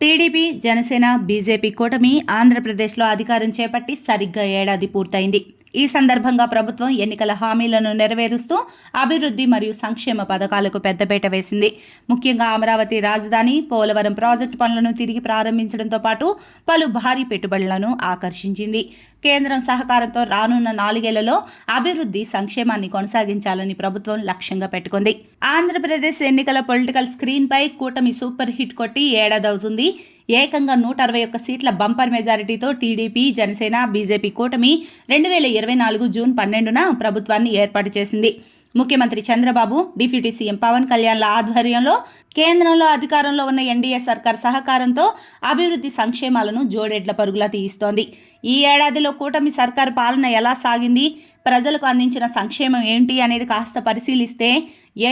TDP, Janasena, BJP కూటమి ఆంధ్రప్రదేశ్లో అధికారం చేపట్టి సరిగ్గా ఏడాది పూర్తయింది. ఈ సందర్భంగా ప్రభుత్వం ఎన్నికల హామీలను నెరవేరుస్తూ అభివృద్ధి మరియు సంక్షేమ పథకాలకు పెద్దపీట వేసింది. ముఖ్యంగా అమరావతి రాజధాని, పోలవరం ప్రాజెక్టు పనులను తిరిగి ప్రారంభించడంతో పాటు పలు భారీ పెట్టుబడులను ఆకర్షించింది. కేంద్రం సహకారంతో రానున్న 4 ఏళ్లలో అభివృద్ధి, సంక్షేమాన్ని కొనసాగించాలని ప్రభుత్వం లక్ష్యంగా పెట్టుకుంది. ఆంధ్రప్రదేశ్ ఎన్నికల పొలిటికల్ స్క్రీన్పై కూటమి సూపర్ హిట్ కొట్టి ఏడాది అవుతుంది. ఏకంగా 161 సీట్ల బంపర్ మెజారిటీతో టీడీపీ, జనసేన, బీజేపీ కూటమి 2024 జూన్ 12న ప్రభుత్వాన్ని ఏర్పాటు చేసింది. ముఖ్యమంత్రి చంద్రబాబు, డిప్యూటీ సీఎం పవన్ కళ్యాణ్ల ఆధ్వర్యంలో కేంద్రంలో అధికారంలో ఉన్న ఎన్డీఏ సర్కార్ సహకారంతో అభివృద్ధి సంక్షేమాలను జోడెడ్ల పరుగులా తీయిస్తోంది. ఈ ఏడాదిలో కూటమి సర్కారు పాలన ఎలా సాగింది, ప్రజలకు అందించిన సంక్షేమం ఏంటి అనేది కాస్త పరిశీలిస్తే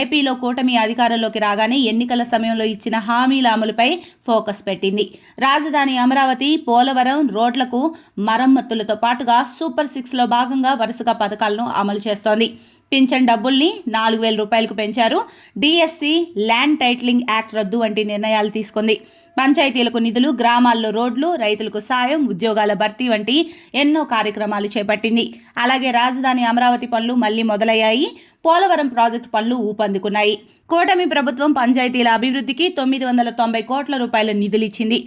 ఏపీలో కూటమి అధికారంలోకి రాగానే ఎన్నికల సమయంలో ఇచ్చిన హామీల అమలుపై ఫోకస్ పెట్టింది. రాజధాని అమరావతి, పోలవరం రోడ్లకు మరమ్మతులతో పాటుగా సూపర్ 6లో భాగంగా వరుసగా పథకాలను అమలు చేస్తోంది. పింఛన్ డబ్బుల్ని 4,000 రూపాయలకు పెంచారు. డిఎస్సి, ల్యాండ్ టైటిలింగ్ యాక్ట్ రద్దు వంటి నిర్ణయాలు తీసుకుంది. పంచాయతీలకు నిధులు, గ్రామాల్లో రోడ్లు, రైతులకు సాయం, ఉద్యోగాల భర్తీ వంటి ఎన్నో కార్యక్రమాలు చేపట్టింది. అలాగే రాజధాని అమరావతి పనులు మళ్లీ మొదలయ్యాయి. పోలవరం ప్రాజెక్టు పనులు ఊపందుకున్నాయి. కూటమి ప్రభుత్వం పంచాయతీల అభివృద్ధికి 990 కోట్ల రూపాయల నిధులిచ్చింది.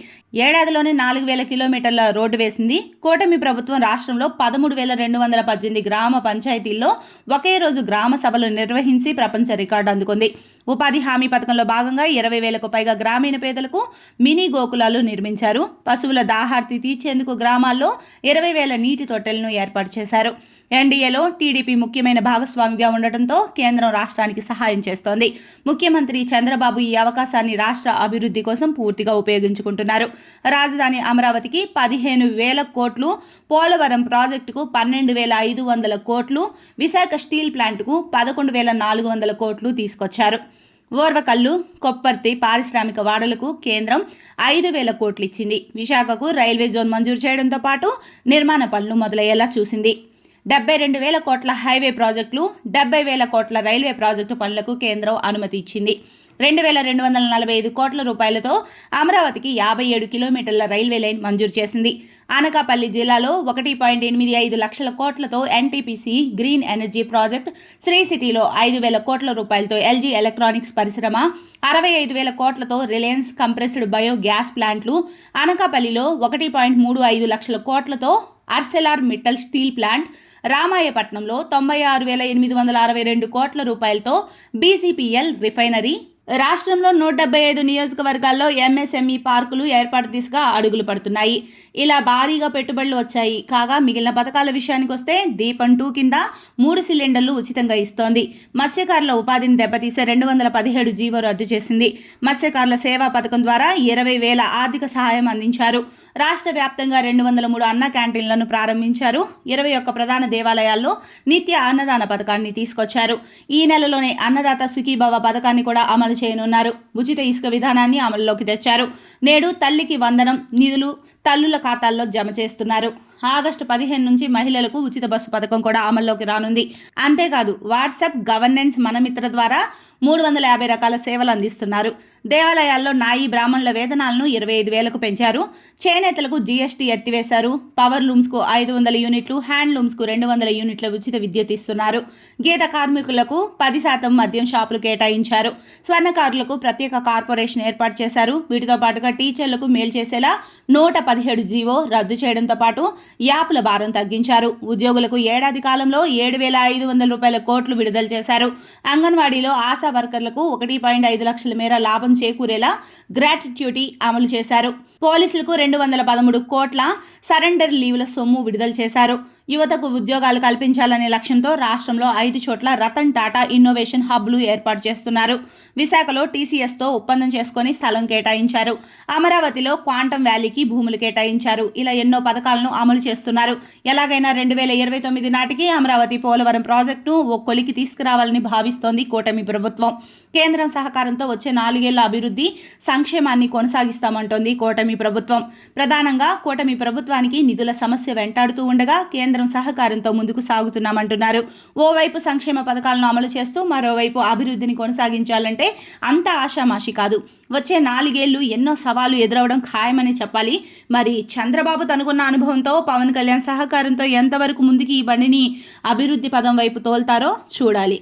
ఏడాదిలోనే 4,000 కిలోమీటర్ల రోడ్డు వేసింది. కూటమి ప్రభుత్వం రాష్ట్రంలో 13,218 గ్రామ పంచాయతీల్లో ఒకే రోజు గ్రామ సభలు నిర్వహించి ప్రపంచ రికార్డు అందుకుంది. ఉపాధి హామీ పథకంలో భాగంగా 20,000కు పైగా గ్రామీణ పేదలకు మినీ గోకులాలు నిర్మించారు. పశువుల దాహార్తి తీర్చేందుకు గ్రామాల్లో 20,000 నీటి తొట్టెలను ఏర్పాటు చేశారు. ఎన్డీఏలో టీడీపీ ముఖ్యమైన భాగస్వామిగా ఉండటంతో కేంద్రం రాష్ట్రానికి సహాయం చేస్తోంది. ముఖ్యమంత్రి చంద్రబాబు ఈ అవకాశాన్ని రాష్ట్ర అభివృద్ధి కోసం పూర్తిగా ఉపయోగించుకుంటున్నారు. రాజధాని అమరావతికి 15,000 కోట్లు, పోలవరం ప్రాజెక్టుకు 12,500 కోట్లు, విశాఖ స్టీల్ ప్లాంట్కు 11,400 కోట్లు తీసుకొచ్చారు. ఓర్వకల్లు, కొప్పర్తి పారిశ్రామిక వాడలకు కేంద్రం 5,000 కోట్లు ఇచ్చింది. విశాఖకు రైల్వే జోన్ మంజూరు చేయడంతో పాటు నిర్మాణ పనులు మొదలయ్యేలా చూసింది. 72,000 కోట్ల హైవే ప్రాజెక్టులు, 70,000 కోట్ల రైల్వే ప్రాజెక్టు పనులకు కేంద్రం అనుమతి ఇచ్చింది. 2,245 కోట్ల రూపాయలతో అమరావతికి 57 కిలోమీటర్ల రైల్వే లైన్ మంజూరు చేసింది. అనకాపల్లి జిల్లాలో 1.85 లక్షల కోట్లతో NTPC green energy project, Sri సిటీలో 5,000 కోట్ల రూపాయలతో ఎల్జీ ఎలక్ట్రానిక్స్ పరిశ్రమ, 65,000 కోట్లతో రిలయన్స్ కంప్రెస్డ్ బయో గ్యాస్ ప్లాంట్లు, అనకాపల్లిలో 1.35 లక్షల కోట్లతో ఆర్సెలార్ మిట్టల్ స్టీల్ ప్లాంట్, రామాయపట్నంలో 96,862 కోట్ల రూపాయలతో బీసీపీఎల్ రిఫైనరీ. రాష్ట్రంలో 175 నియోజకవర్గాల్లో ఎంఎస్ఎంఈ పార్కులు ఏర్పాటు దిశగా అడుగులు పడుతున్నాయి. ఇలా భారీగా పెట్టుబడులు వచ్చాయి. కాగా మిగిలిన పథకాల విషయానికి వస్తే దీపం 2 కింద 3 సిలిండర్లు ఉచితంగా ఇస్తోంది. మత్స్యకారుల ఉపాధిని దెబ్బతీసే 217 జీవో రద్దు చేసింది. మత్స్యకారుల సేవా పథకం ద్వారా 20,000 ఆర్థిక సహాయం అందించారు. రాష్ట్ర వ్యాప్తంగా 203 అన్న క్యాంటీన్లను ప్రారంభించారు. 21 ప్రధాన దేవాలయాల్లో నిత్య అన్నదాన పథకాన్ని తీసుకొచ్చారు. ఈ నెలలోనే అన్నదాత సుఖీభవ పథకాన్ని కూడా అమలు చేయనున్నారు. ఉచిత ఇసుక విధానాన్ని అమలులోకి తెచ్చారు. నేడు తల్లికి వందనం నిధులు తల్లుల ఖాతాల్లో జమ చేస్తున్నారు. ఆగస్టు 15 నుంచి మహిళలకు ఉచిత బస్సు పథకం కూడా అమల్లోకి రానుంది. అంతేకాదు వాట్సాప్ గవర్నెన్స్ మనమిత్ర ద్వారా 350 రకాల సేవలు అందిస్తున్నారు. దేవాలయాల్లో నాయి బ్రాహ్మణుల వేతనాలను 25,000కు పెంచారు. చేనేతలకు జీఎస్టీ ఎత్తివేశారు. పవర్ లూమ్స్కు 500 యూనిట్లు, హ్యాండ్లూమ్స్కు 200 యూనిట్ల ఉచిత విద్యుత్ ఇస్తున్నారు. గీత కార్మికులకు 10% మద్యం షాపులు కేటాయించారు. స్వర్ణకారులకు ప్రత్యేక కార్పొరేషన్ ఏర్పాటు చేశారు. వీటితో పాటుగా టీచర్లకు మేలు చేసేలా 117 జీవో రద్దు చేయడంతో పాటు యాప్ల భారం తగ్గించారు. ఉద్యోగులకు ఏడాది కాలంలో 7,500 కోట్లు విడుదల చేశారు. అంగన్వాడీలో ఆశా వర్కర్లకు 1.5 లక్షల మేర లాభం చేకూరేలా గ్రాట్యుటీ అమలు చేశారు. పోలీసులకు 213 కోట్ల సరెండర్ లీవుల సొమ్ము విడుదల చేశారు. యువతకు ఉద్యోగాలు కల్పించాలనే లక్ష్యంతో రాష్ట్రంలో 5 చోట్ల రతన్ టాటా ఇన్నోవేషన్ హబ్లు ఏర్పాటు చేస్తున్నారు. విశాఖలో టీసీఎస్తో ఒప్పందం చేసుకుని స్థలం కేటాయించారు. అమరావతిలో క్వాంటమ్ వ్యాలీకి భూములు కేటాయించారు. ఇలా ఎన్నో పథకాలను అమలు చేస్తున్నారు. ఎలాగైనా 2029 నాటికి అమరావతి పోలవరం ప్రాజెక్టును ఓ కొలికి తీసుకురావాలని భావిస్తోంది కూటమి ప్రభుత్వం. కేంద్రం సహకారంతో వచ్చే 4 ఏళ్ల అభివృద్ధి సంక్షేమాన్ని కొనసాగిస్తామంటోంది కూటమి ప్రభుత్వం. ప్రధానంగా కూటమి ప్రభుత్వానికి నిధుల సమస్య వెంటాడుతూ ఉండగా కేంద్ర మేమందరం సహకారంతో ముందుకు సాగుతున్నామంటున్నారు. ఓవైపు సంక్షేమ పథకాలను అమలు చేస్తూ మరోవైపు అభివృద్ధిని కొనసాగించాలంటే అంత ఆషామాషి కాదు. వచ్చే 4 ఏళ్లు ఎన్నో సవాళ్లు ఎదురవడం ఖాయమని చెప్పాలి. మరి చంద్రబాబు తనకున్న అనుభవంతో, పవన్ కళ్యాణ్ సహకారంతో ఎంతవరకు ముందుకు ఈ బండిని అభివృద్ధి పదం వైపు తోల్తారో చూడాలి.